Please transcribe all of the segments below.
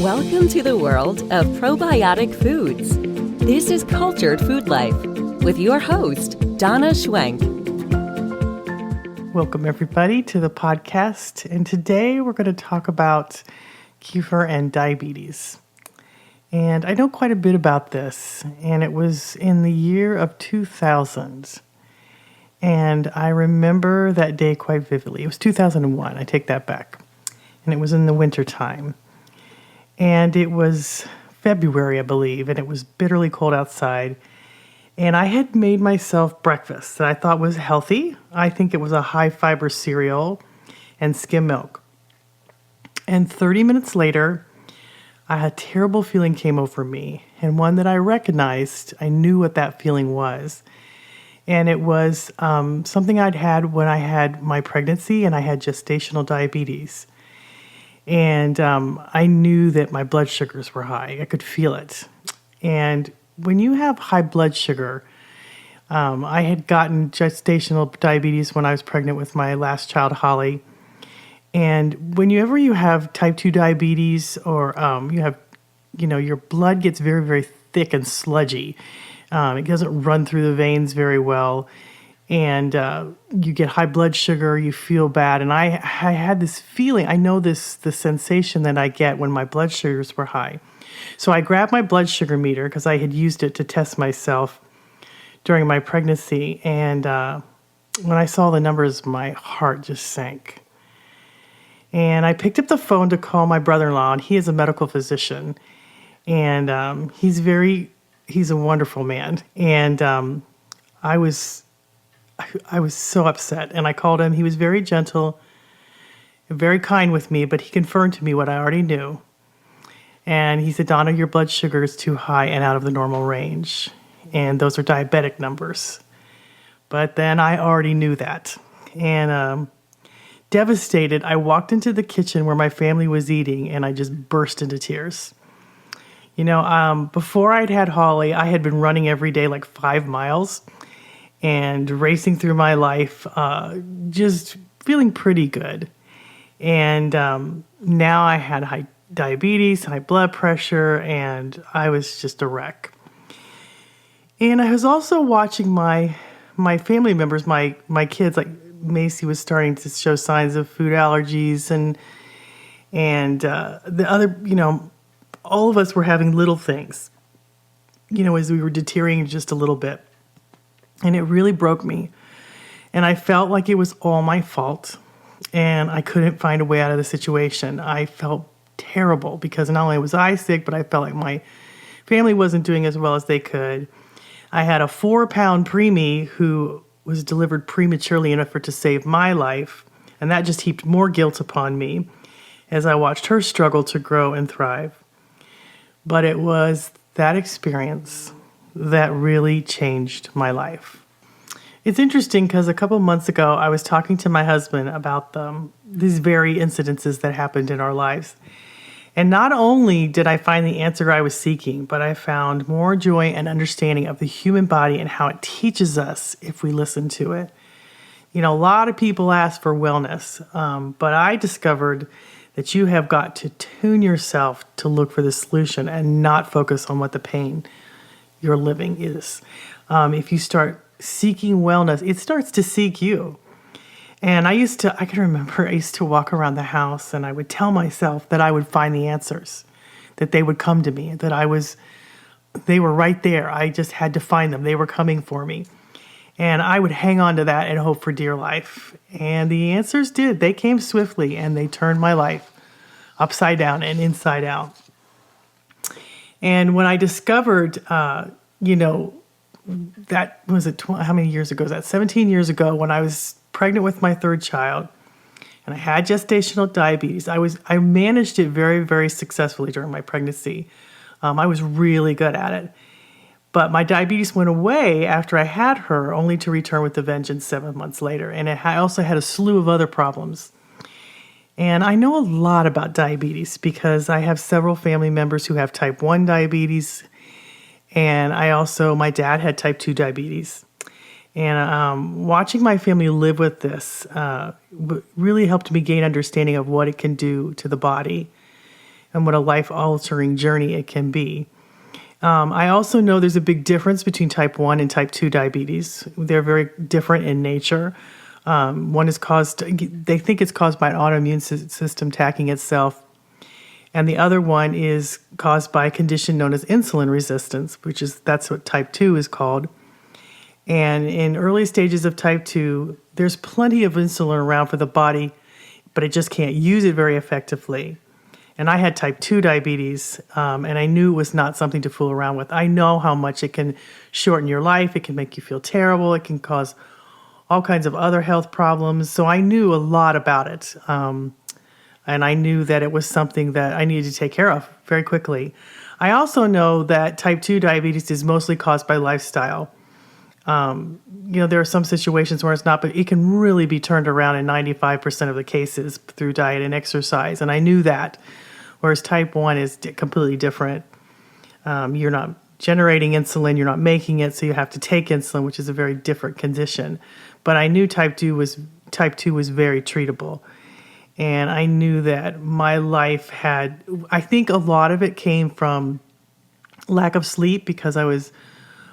Welcome to the world of probiotic foods. This is Cultured Food Life with your host, Donna Schwenk. Welcome, everybody, to the podcast. And today we're going to talk about kefir and diabetes. And I know quite a bit about this, and it was in the year of 2000. And I remember that day quite vividly. It was 2001, I take that back. And it was in the winter time. And it was February, I believe, and it was bitterly cold outside. And I had made myself breakfast that I thought was healthy. I think it was a high-fiber cereal and skim milk. And 30 minutes later, a terrible feeling came over me, and one that I recognized. I knew what that feeling was. And it was something I'd had when I had my pregnancy and I had gestational diabetes. And I knew that my blood sugars were high. I could feel it. And when you have high blood sugar, I had gotten gestational diabetes when I was pregnant with my last child, Holly. And whenever you have type 2 diabetes or your blood gets very, very thick and sludgy. It doesn't run through the veins very well. And you get high blood sugar, you feel bad. And I had this feeling, I know the sensation that I get when my blood sugars were high. So I grabbed my blood sugar meter because I had used it to test myself during my pregnancy. And when I saw the numbers, my heart just sank. And I picked up the phone to call my brother-in-law, and he is a medical physician. And he's a wonderful man. And I was so upset, and I called him. He was very gentle and very kind with me, but he confirmed to me what I already knew. And he said, Donna, your blood sugar is too high and out of the normal range. And those are diabetic numbers. But then I already knew that. And devastated, I walked into the kitchen where my family was eating, and I just burst into tears. Before I'd had Holly, I had been running every day like 5 miles and racing through my life, just feeling pretty good. And now I had high diabetes, high blood pressure, and I was just a wreck. And I was also watching my family members, my kids, like Macy was starting to show signs of food allergies, and the other, all of us were having little things, as we were deteriorating just a little bit. And it really broke me. And I felt like it was all my fault. And I couldn't find a way out of the situation. I felt terrible because not only was I sick, but I felt like my family wasn't doing as well as they could. I had a 4-pound preemie who was delivered prematurely in an effort to save my life. And that just heaped more guilt upon me as I watched her struggle to grow and thrive. But it was that experience that really changed my life. It's interesting because a couple months ago, I was talking to my husband about these very incidences that happened in our lives. And not only did I find the answer I was seeking, but I found more joy and understanding of the human body and how it teaches us if we listen to it. A lot of people ask for wellness, but I discovered that you have got to tune yourself to look for the solution and not focus on what the pain you're living is. If you start seeking wellness, it starts to seek you. And I can remember I used to walk around the house and I would tell myself that I would find the answers, that they would come to me, that they were right there. I just had to find them. They were coming for me. And I would hang on to that and hope for dear life. And the answers did. They came swiftly, and they turned my life upside down and inside out. And when I discovered, that was how many years ago was that? 17 years ago, when I was pregnant with my third child, and I had gestational diabetes. I managed it very, very successfully during my pregnancy. I was really good at it. But my diabetes went away after I had her, only to return with a vengeance 7 months later. And I also had a slew of other problems. And I know a lot about diabetes because I have several family members who have type 1 diabetes. And my dad had type 2 diabetes. And watching my family live with this really helped me gain understanding of what it can do to the body and what a life-altering journey it can be. I also know there's a big difference between type 1 and type 2 diabetes. They're very different in nature. One is they think it's caused by an autoimmune system attacking itself. And the other one is caused by a condition known as insulin resistance, that's what type 2 is called. And in early stages of type 2, there's plenty of insulin around for the body, but it just can't use it very effectively. And I had type 2 diabetes, and I knew it was not something to fool around with. I know how much it can shorten your life. It can make you feel terrible. It can cause all kinds of other health problems. So I knew a lot about it. And I knew that it was something that I needed to take care of very quickly. I also know that type 2 diabetes is mostly caused by lifestyle. There are some situations where it's not, but it can really be turned around in 95% of the cases through diet and exercise. And I knew that. Whereas type 1 is completely different. You're not generating insulin, you're not making it, so you have to take insulin, which is a very different condition. But I knew type 2 was very treatable. And I knew that my life I think a lot of it came from lack of sleep because I was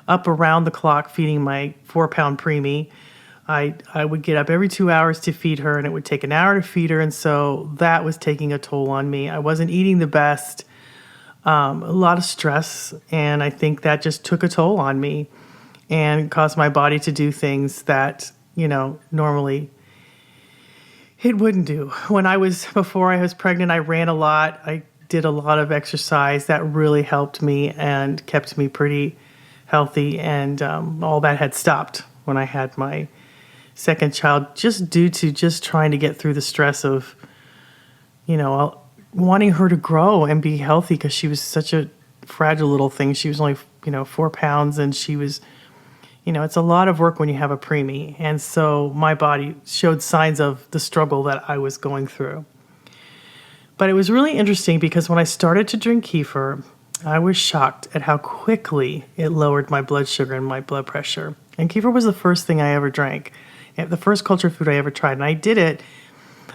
up around the clock feeding my 4-pound preemie. I would get up every 2 hours to feed her, and it would take an hour to feed her, and so that was taking a toll on me. I wasn't eating the best, a lot of stress, and I think that just took a toll on me and caused my body to do things that, normally it wouldn't do. Before I was pregnant, I ran a lot. I did a lot of exercise. That really helped me and kept me pretty healthy, and all that had stopped when I had my second child, just due to just trying to get through the stress of, wanting her to grow and be healthy because she was such a fragile little thing. She was only, 4 pounds, and she was, it's a lot of work when you have a preemie. And so my body showed signs of the struggle that I was going through. But it was really interesting because when I started to drink kefir, I was shocked at how quickly it lowered my blood sugar and my blood pressure. And kefir was the first thing I ever drank, the first cultured food I ever tried. And I did it.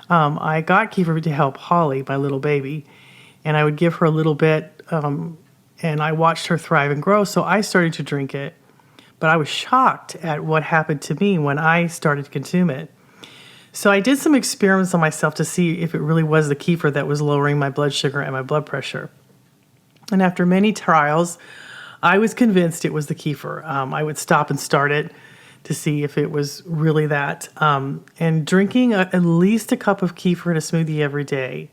I got kefir to help Holly, my little baby, and I would give her a little bit, and I watched her thrive and grow. So I started to drink it, but I was shocked at what happened to me when I started to consume it. So I did some experiments on myself to see if it really was the kefir that was lowering my blood sugar and my blood pressure. And after many trials, I was convinced it was the kefir. I would stop and start it to see if it was really that. And drinking at least a cup of kefir in a smoothie every day,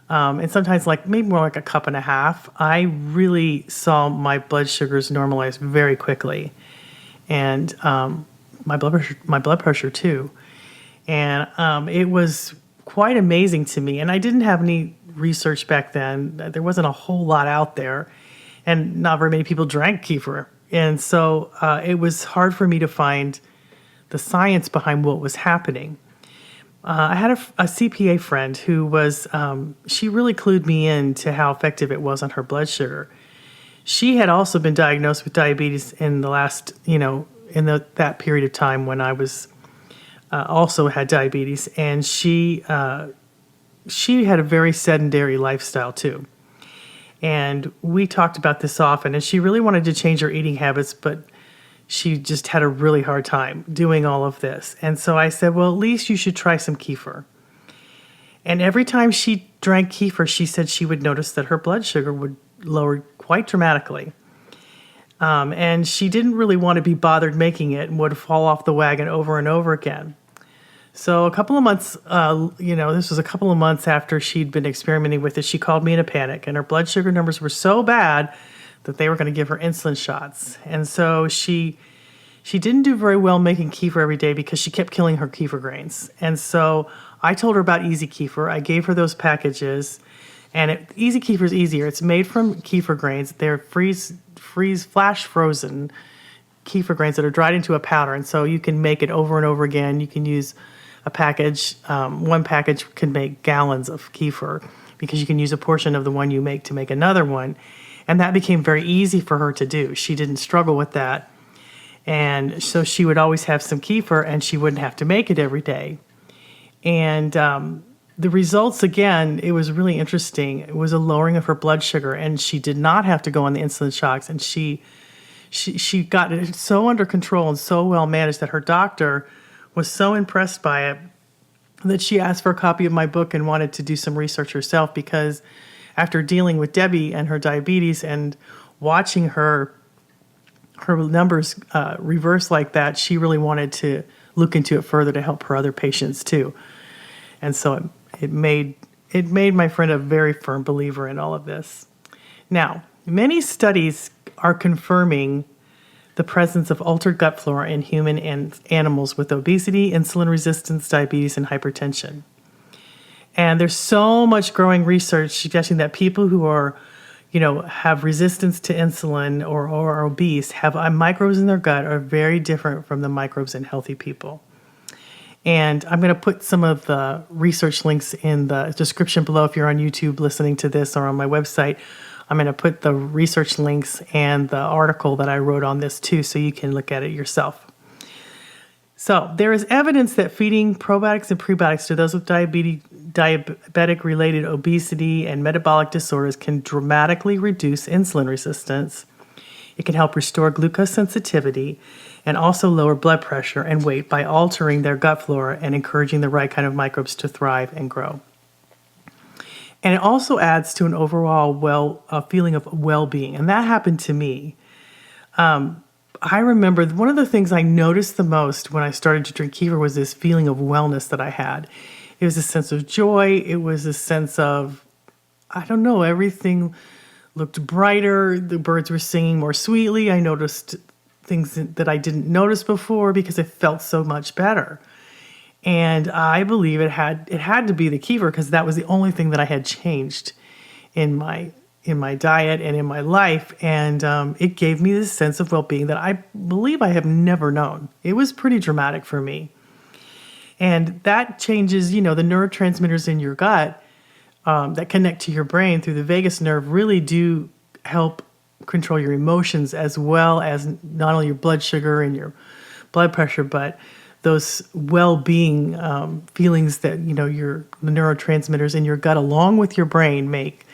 and sometimes maybe more like a cup and a half, I really saw my blood sugars normalize very quickly. And my blood pressure too. And it was quite amazing to me. And I didn't have any research back then. There wasn't a whole lot out there, and not very many people drank kefir. And so it was hard for me to find the science behind what was happening. I had a CPA friend who was, she really clued me in to how effective it was on her blood sugar. She had also been diagnosed with diabetes in the last, that period of time when I was also had diabetes. And she had a very sedentary lifestyle too. And we talked about this often, and she really wanted to change her eating habits, but she just had a really hard time doing all of this. And so I said, well, at least you should try some kefir. And every time she drank kefir, she said she would notice that her blood sugar would lower quite dramatically. And she didn't really want to be bothered making it and would fall off the wagon over and over again. So a couple of months, this was a couple of months after she'd been experimenting with it, she called me in a panic, and her blood sugar numbers were so bad that they were going to give her insulin shots. And so she didn't do very well making kefir every day because she kept killing her kefir grains. And so I told her about Easy Kefir. I gave her those packages, and Easy Kefir is easier. It's made from kefir grains. They're flash frozen kefir grains that are dried into a powder, and so you can make it over and over again. You can use a package. One package can make gallons of kefir because you can use a portion of the one you make to make another one. And that became very easy for her to do. She didn't struggle with that. And so she would always have some kefir, and she wouldn't have to make it every day. And the results, again, it was really interesting. It was a lowering of her blood sugar, and she did not have to go on the insulin shocks. And she got it so under control and so well managed that her doctor was so impressed by it that she asked for a copy of my book and wanted to do some research herself, because after dealing with Debbie and her diabetes and watching her numbers reverse like that, she really wanted to look into it further to help her other patients too. And so it made my friend a very firm believer in all of this. Now, many studies are confirming the presence of altered gut flora in human and animals with obesity, insulin resistance, diabetes, and hypertension. And there's so much growing research suggesting that people who are, have resistance to insulin or are obese have microbes in their gut are very different from the microbes in healthy people. And I'm going to put some of the research links in the description below if you're on YouTube listening to this, or on my website. I'm going to put the research links and the article that I wrote on this too, so you can look at it yourself. So there is evidence that feeding probiotics and prebiotics to those with diabetic-related obesity and metabolic disorders can dramatically reduce insulin resistance. It can help restore glucose sensitivity and also lower blood pressure and weight by altering their gut flora and encouraging the right kind of microbes to thrive and grow. And it also adds to an overall feeling of well-being. And that happened to me. I remember one of the things I noticed the most when I started to drink kefir was this feeling of wellness that I had. It was a sense of joy. It was a sense of, everything looked brighter. The birds were singing more sweetly. I noticed things that I didn't notice before because it felt so much better. And I believe it had to be the kefir, because that was the only thing that I had changed in my diet and in my life. And it gave me this sense of well-being that I believe I have never known. It was pretty dramatic for me. And that changes, the neurotransmitters in your gut that connect to your brain through the vagus nerve really do help control your emotions, as well as not only your blood sugar and your blood pressure, but those well-being feelings that, the neurotransmitters in your gut along with your brain make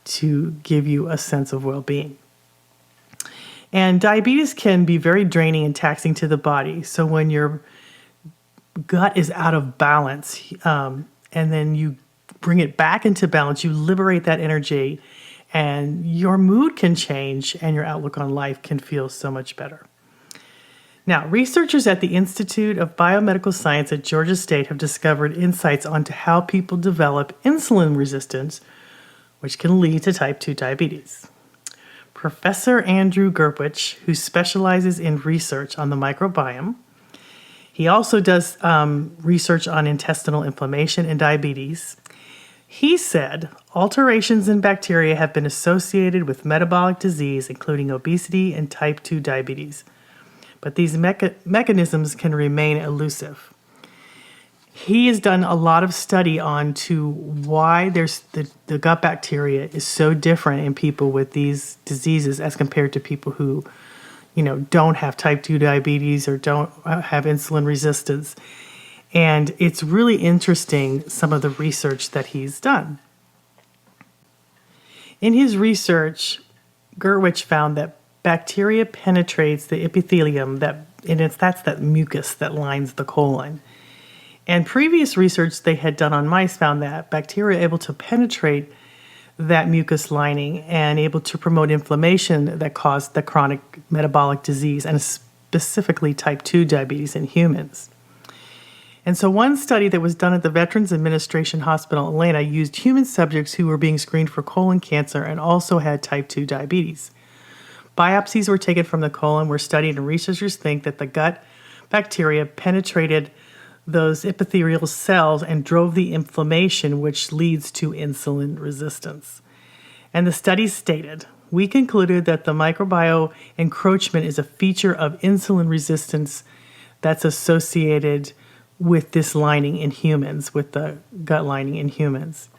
to give you a sense of well-being. And diabetes can be very draining and taxing to the body. So when your gut is out of balance, and then you bring it back into balance, you liberate that energy, and your mood can change and your outlook on life can feel so much better. Now, researchers at the Institute of Biomedical Science at Georgia State have discovered insights onto how people develop insulin resistance, which can lead to type 2 diabetes. Professor Andrew Gerwich, who specializes in research on the microbiome, he also does research on intestinal inflammation and diabetes. He said, alterations in bacteria have been associated with metabolic disease, including obesity and type 2 diabetes. But these mechanisms can remain elusive. He has done a lot of study on to why there's the gut bacteria is so different in people with these diseases as compared to people who, don't have type 2 diabetes or don't have insulin resistance. And it's really interesting, some of the research that he's done. In his research, Gerwich found that bacteria penetrates the epithelium, that's that mucus that lines the colon. And previous research they had done on mice found that bacteria are able to penetrate that mucus lining and able to promote inflammation that caused the chronic metabolic disease, and specifically type 2 diabetes in humans. And so one study that was done at the Veterans Administration Hospital in Atlanta used human subjects who were being screened for colon cancer and also had type 2 diabetes. Biopsies were taken from the colon, were studied, and researchers think that the gut bacteria penetrated those epithelial cells and drove the inflammation, which leads to insulin resistance. And the study stated, we concluded that the microbiome encroachment is a feature of insulin resistance that's associated with this lining in humans, with the gut lining in humans.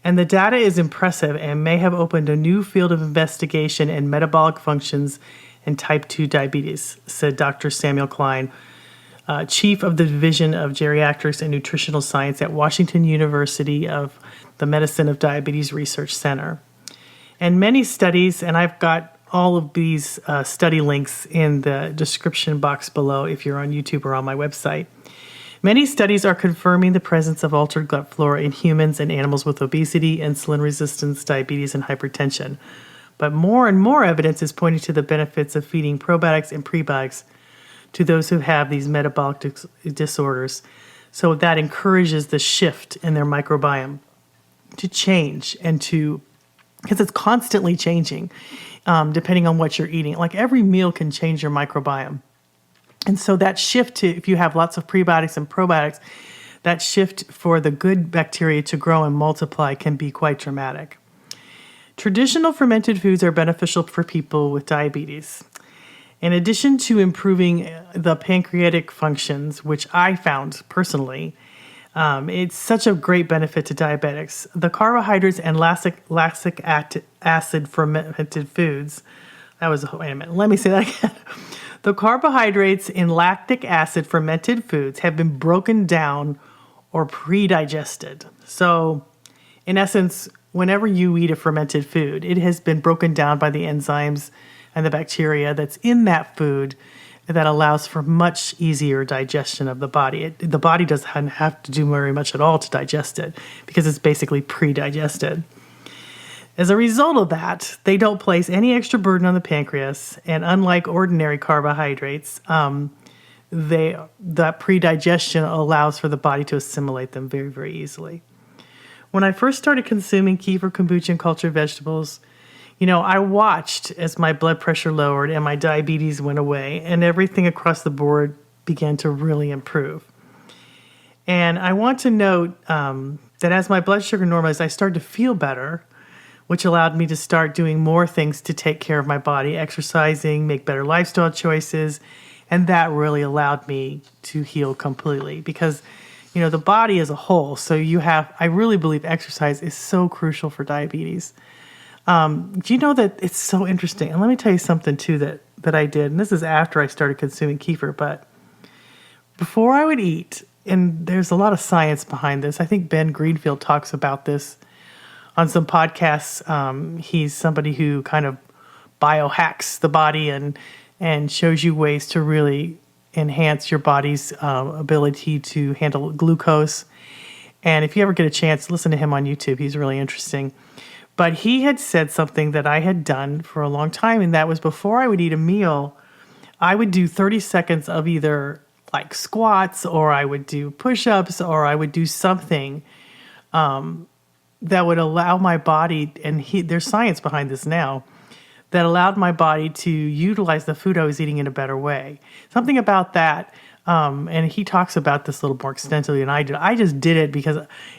And the data is impressive and may have opened a new field of investigation in metabolic functions and type 2 diabetes, said Dr. Samuel Klein, chief of the Division of Geriatrics and Nutritional Science at Washington University of the Medicine of Diabetes Research Center. And many studies, and I've got all of these study links in the description box below if you're on YouTube or on my website. Many studies are confirming the presence of altered gut flora in humans and animals with obesity, insulin resistance, diabetes, and hypertension. But more and more evidence is pointing to the benefits of feeding probiotics and prebiotics to those who have these metabolic disorders. So that encourages the shift in their microbiome to change and because it's constantly changing depending on what you're eating. Like every meal can change your microbiome. And so that shift to, if you have lots of prebiotics and probiotics, that shift for the good bacteria to grow and multiply can be quite dramatic. Traditional fermented foods are beneficial for people with diabetes. In addition to improving the pancreatic functions, which I found personally, it's such a great benefit to diabetics. The carbohydrates and lactic acid fermented foods, wait a minute, let me say that again. The carbohydrates in lactic acid fermented foods have been broken down or pre-digested. So, in essence, whenever you eat a fermented food, it has been broken down by the enzymes and the bacteria that's in that food that allows for much easier digestion of the body. The body doesn't have to do very much at all to digest it because it's basically pre-digested. As a result of that, they don't place any extra burden on the pancreas, and unlike ordinary carbohydrates, that pre-digestion allows for the body to assimilate them very, very easily. When I first started consuming kefir, kombucha, and cultured vegetables, I watched as my blood pressure lowered and my diabetes went away, and everything across the board began to really improve. And I want to note that as my blood sugar normalized, I started to feel better, which allowed me to start doing more things to take care of my body, exercising, make better lifestyle choices, and that really allowed me to heal completely because, the body as a whole. So I really believe exercise is so crucial for diabetes. Do you know that it's so interesting? And let me tell you something too that I did, and this is after I started consuming kefir, but before I would eat, and there's a lot of science behind this. I think Ben Greenfield talks about this on some podcasts. He's somebody who kind of biohacks the body and shows you ways to really enhance your body's ability to handle glucose. And if you ever get a chance, listen to him on YouTube. He's really interesting. But he had said something that I had done for a long time, and that was before I would eat a meal, I would do 30 seconds of either like squats, or I would do push-ups, or I would do something that would allow my body, and there's science behind this now, that allowed my body to utilize the food I was eating in a better way. Something about that, and he talks about this a little more extensively than I did. I just did it because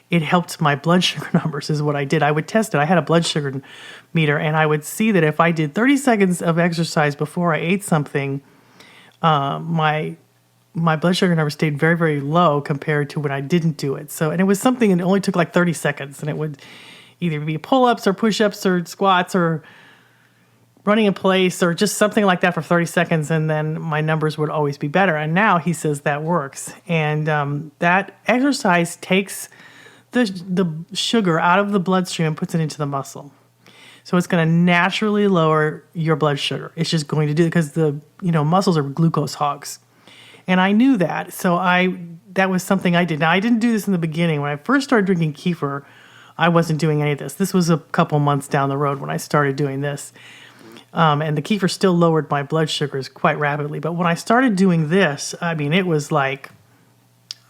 it helped my blood sugar numbers is what I did. I would test it. I had a blood sugar meter, and I would see that if I did 30 seconds of exercise before I ate something, my blood sugar number stayed very, very low compared to when I didn't do it. So, and it was something that only took like 30 seconds, and it would either be pull-ups or push-ups or squats or running in place or just something like that for 30 seconds, and then my numbers would always be better. And now he says that works. And that exercise takes the sugar out of the bloodstream and puts it into the muscle. So it's going to naturally lower your blood sugar. It's just going to do it because muscles are glucose hogs. And I knew that. So that was something I did. Now, I didn't do this in the beginning. When I first started drinking kefir, I wasn't doing any of this. This was a couple months down the road when I started doing this. And the kefir still lowered my blood sugars quite rapidly. But when I started doing this, it was like,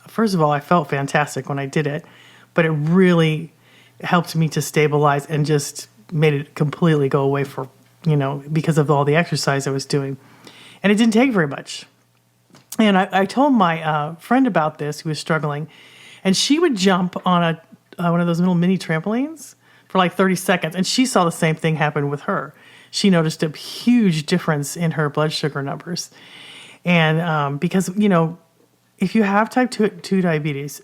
first of all, I felt fantastic when I did it. But it really helped me to stabilize and just made it completely go away because of all the exercise I was doing. And it didn't take very much. And I told my friend about this who was struggling, and she would jump on one of those little mini trampolines for like 30 seconds, and she saw the same thing happen with her. She noticed a huge difference in her blood sugar numbers. And because, if you have type 2 diabetes,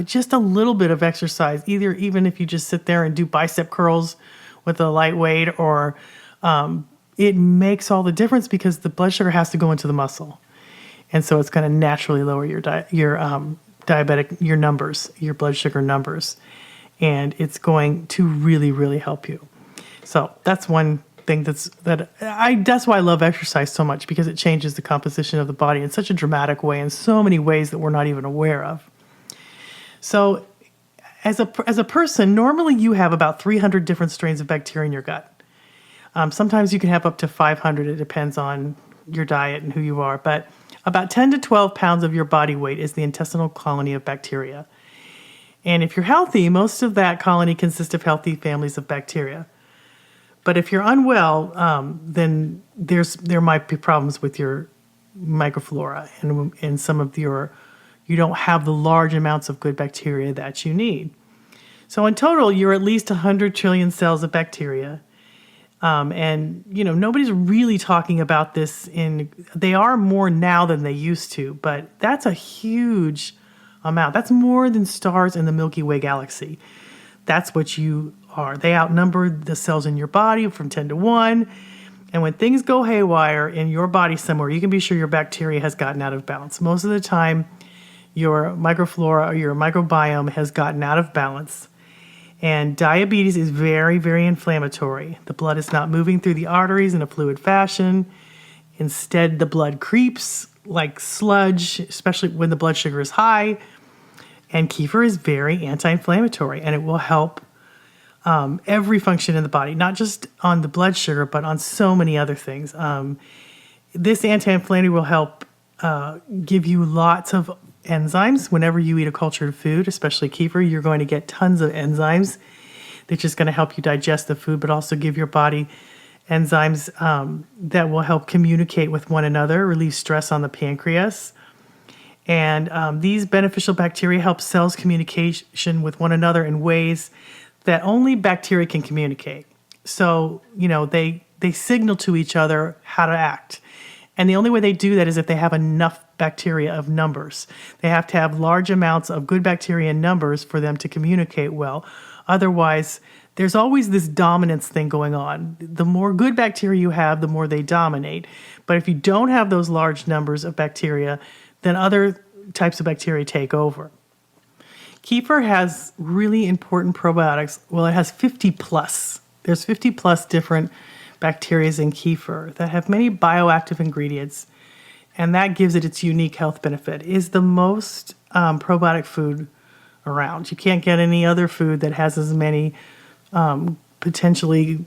just a little bit of exercise, even if you just sit there and do bicep curls with a light weight, or it makes all the difference because the blood sugar has to go into the muscle. And so it's going to naturally lower your numbers, your blood sugar numbers. And it's going to really, really help you. So that's one thing that's why I love exercise so much, because it changes the composition of the body in such a dramatic way, in so many ways that we're not even aware of. So as a person, normally you have about 300 different strains of bacteria in your gut. Sometimes you can have up to 500. It depends on your diet and who you are. But about 10 to 12 pounds of your body weight is the intestinal colony of bacteria. And if you're healthy, most of that colony consists of healthy families of bacteria. But if you're unwell, then there might be problems with your microflora and some of you don't have the large amounts of good bacteria that you need. So in total, you're at least 100 trillion cells of bacteria. And, nobody's really talking about this they are more now than they used to, but that's a huge amount. That's more than stars in the Milky Way galaxy. That's what you are. They outnumber the cells in your body from 10 to 1. And when things go haywire in your body somewhere, you can be sure your bacteria has gotten out of balance. Most of the time, your microflora or your microbiome has gotten out of balance. And diabetes is very, very inflammatory. The blood is not moving through the arteries in a fluid fashion. Instead, the blood creeps like sludge, especially when the blood sugar is high. And kefir is very anti-inflammatory, and it will help every function in the body, not just on the blood sugar, but on so many other things. This anti-inflammatory will help give you lots of enzymes. Whenever you eat a cultured food, especially kefir, you're going to get tons of enzymes. They're just going to help you digest the food, but also give your body enzymes that will help communicate with one another, relieve stress on the pancreas. And these beneficial bacteria help cells communication with one another in ways that only bacteria can communicate. So, they signal to each other how to act. And the only way they do that is if they have enough bacteria of numbers. They have to have large amounts of good bacteria in numbers for them to communicate well. Otherwise, there's always this dominance thing going on. The more good bacteria you have, the more they dominate. But if you don't have those large numbers of bacteria, then other types of bacteria take over. Kefir has really important probiotics. Well, it has 50 plus. There's 50 plus different bacteria in kefir that have many bioactive ingredients, and that gives it its unique health benefit. It is the most probiotic food around. You can't get any other food that has as many potentially,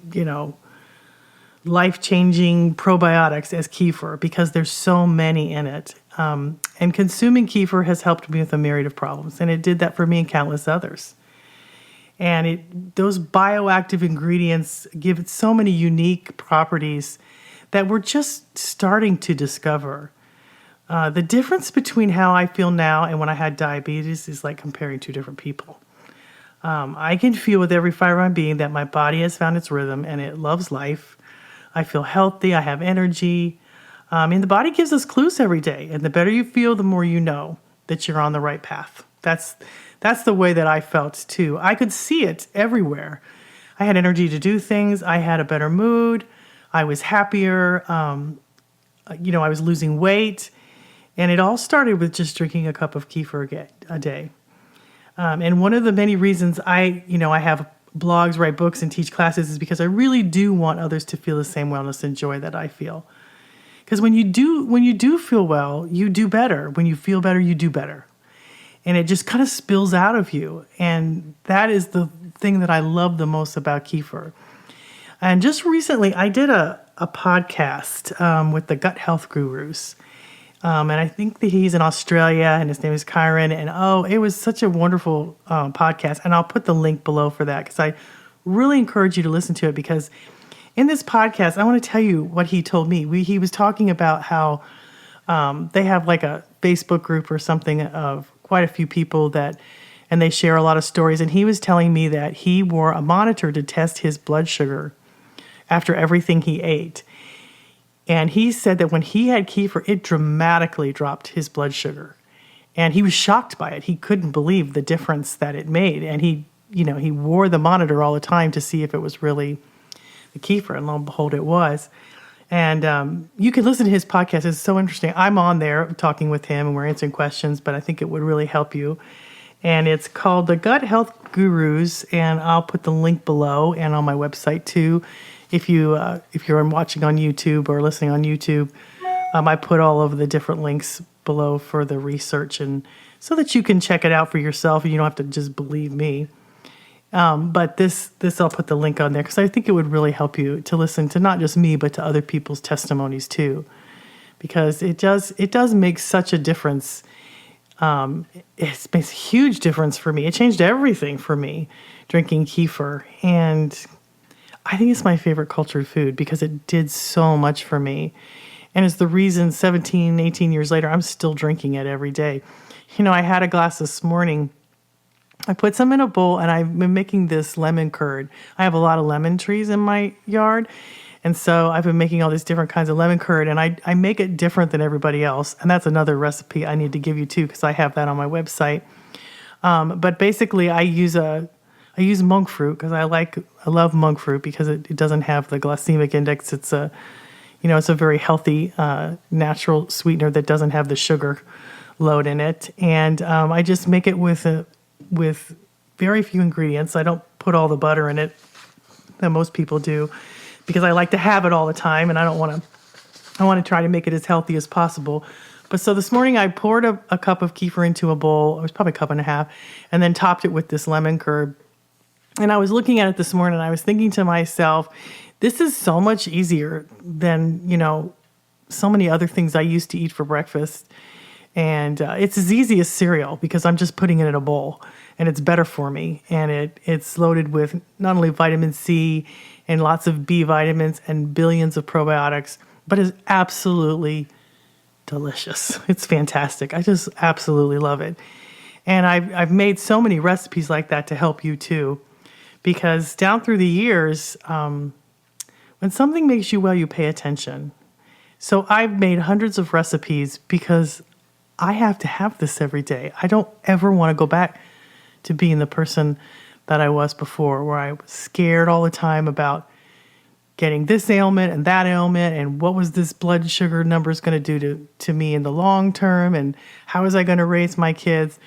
life-changing probiotics as kefir, because there's so many in it. And consuming kefir has helped me with a myriad of problems, and it did that for me and countless others. And those bioactive ingredients give it so many unique properties that we're just starting to discover. The difference between how I feel now and when I had diabetes is like comparing two different people. I can feel with every fiber I'm being that my body has found its rhythm and it loves life. I feel healthy. I have energy. And the body gives us clues every day. And the better you feel, the more you know that you're on the right path. That's the way that I felt too. I could see it everywhere. I had energy to do things. I had a better mood. I was happier. I was losing weight. And it all started with just drinking a cup of kefir a day. And one of the many reasons I have blogs, write books, and teach classes is because I really do want others to feel the same wellness and joy that I feel. Because when you do feel well, you do better. When you feel better, you do better. And it just kind of spills out of you. And that is the thing that I love the most about kefir. And just recently, I did a podcast with the Gut Health Gurus. And I think that he's in Australia, and his name is Kyron. And it was such a wonderful podcast. And I'll put the link below for that, because I really encourage you to listen to it. Because in this podcast, I want to tell you what he told me. He was talking about how they have like a Facebook group or something of quite a few people and they share a lot of stories. And he was telling me that he wore a monitor to test his blood sugar after everything he ate. And he said that when he had kefir, it dramatically dropped his blood sugar. And he was shocked by it. He couldn't believe the difference that it made. And he wore the monitor all the time to see if it was really the kefir. And lo and behold, it was. And you can listen to his podcast. It's so interesting. I'm on there talking with him and we're answering questions, but I think it would really help you. And it's called The Gut Health Gurus, and I'll put the link below and on my website too. If you're watching on YouTube or listening on YouTube, I put all of the different links below for the research, and so that you can check it out for yourself and you don't have to just believe me. But this I'll put the link on there because I think it would really help you to listen to not just me, but to other people's testimonies too, because it does make such a difference. It makes a huge difference for me. It changed everything for me, drinking kefir. And I think it's my favorite cultured food because it did so much for me. And it's the reason 17, 18 years later, I'm still drinking it every day. I had a glass this morning. I put some in a bowl and I've been making this lemon curd. I have a lot of lemon trees in my yard. And so I've been making all these different kinds of lemon curd, and I make it different than everybody else. And that's another recipe I need to give you too, because I have that on my website. But basically I use monk fruit because I love monk fruit because it doesn't have the glycemic index. It's a very healthy, natural sweetener that doesn't have the sugar load in it. And I just make it with very few ingredients. I don't put all the butter in it that most people do, because I like to have it all the time, and I want to try to make it as healthy as possible. But so this morning I poured a cup of kefir into a bowl. It was probably a cup and a half, and then topped it with this lemon curd. And I was looking at it this morning, and I was thinking to myself, this is so much easier than, so many other things I used to eat for breakfast. And it's as easy as cereal because I'm just putting it in a bowl, and it's better for me. And it's loaded with not only vitamin C and lots of B vitamins and billions of probiotics, but is absolutely delicious. It's fantastic. I just absolutely love it. And I've made so many recipes like that to help you too, because down through the years, when something makes you well, you pay attention. So I've made hundreds of recipes because I have to have this every day. I don't ever want to go back to being the person that I was before, where I was scared all the time about getting this ailment and what was this blood sugar numbers going to do to me in the long term, and how was I going to raise my kids.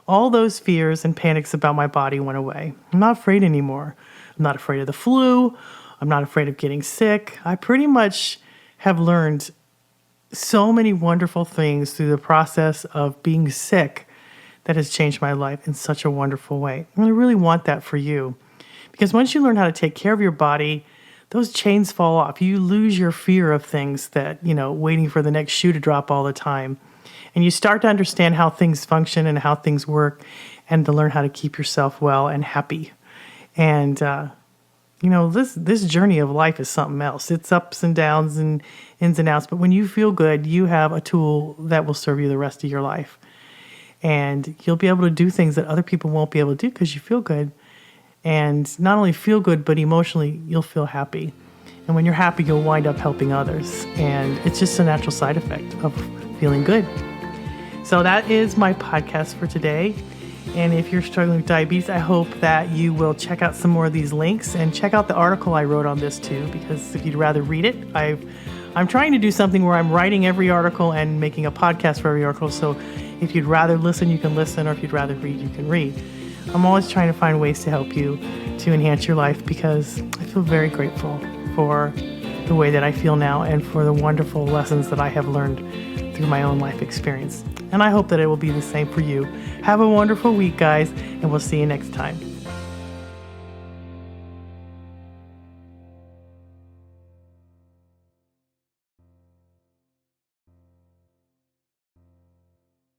All those fears and panics about my body went away. I'm not afraid anymore. I'm not afraid of the flu. I'm not afraid of getting sick. I pretty much have learned so many wonderful things through the process of being sick that has changed my life in such a wonderful way. And I really want that for you, because once you learn how to take care of your body, those chains fall off. You lose your fear of things that, waiting for the next shoe to drop all the time. And you start to understand how things function and how things work, and to learn how to keep yourself well and happy. And, this journey of life is something else. It's ups and downs and ins and outs. But when you feel good, you have a tool that will serve you the rest of your life. And you'll be able to do things that other people won't be able to do because you feel good. And not only feel good, but emotionally, you'll feel happy. And when you're happy, you'll wind up helping others. And it's just a natural side effect of feeling good. So that is my podcast for today. And if you're struggling with diabetes, I hope that you will check out some more of these links and check out the article I wrote on this too, because if you'd rather read it, I'm trying to do something where I'm writing every article and making a podcast for every article. So if you'd rather listen, you can listen, or if you'd rather read, you can read. I'm always trying to find ways to help you to enhance your life, because I feel very grateful for the way that I feel now and for the wonderful lessons that I have learned through my own life experience. And I hope that it will be the same for you. Have a wonderful week, guys, and we'll see you next time.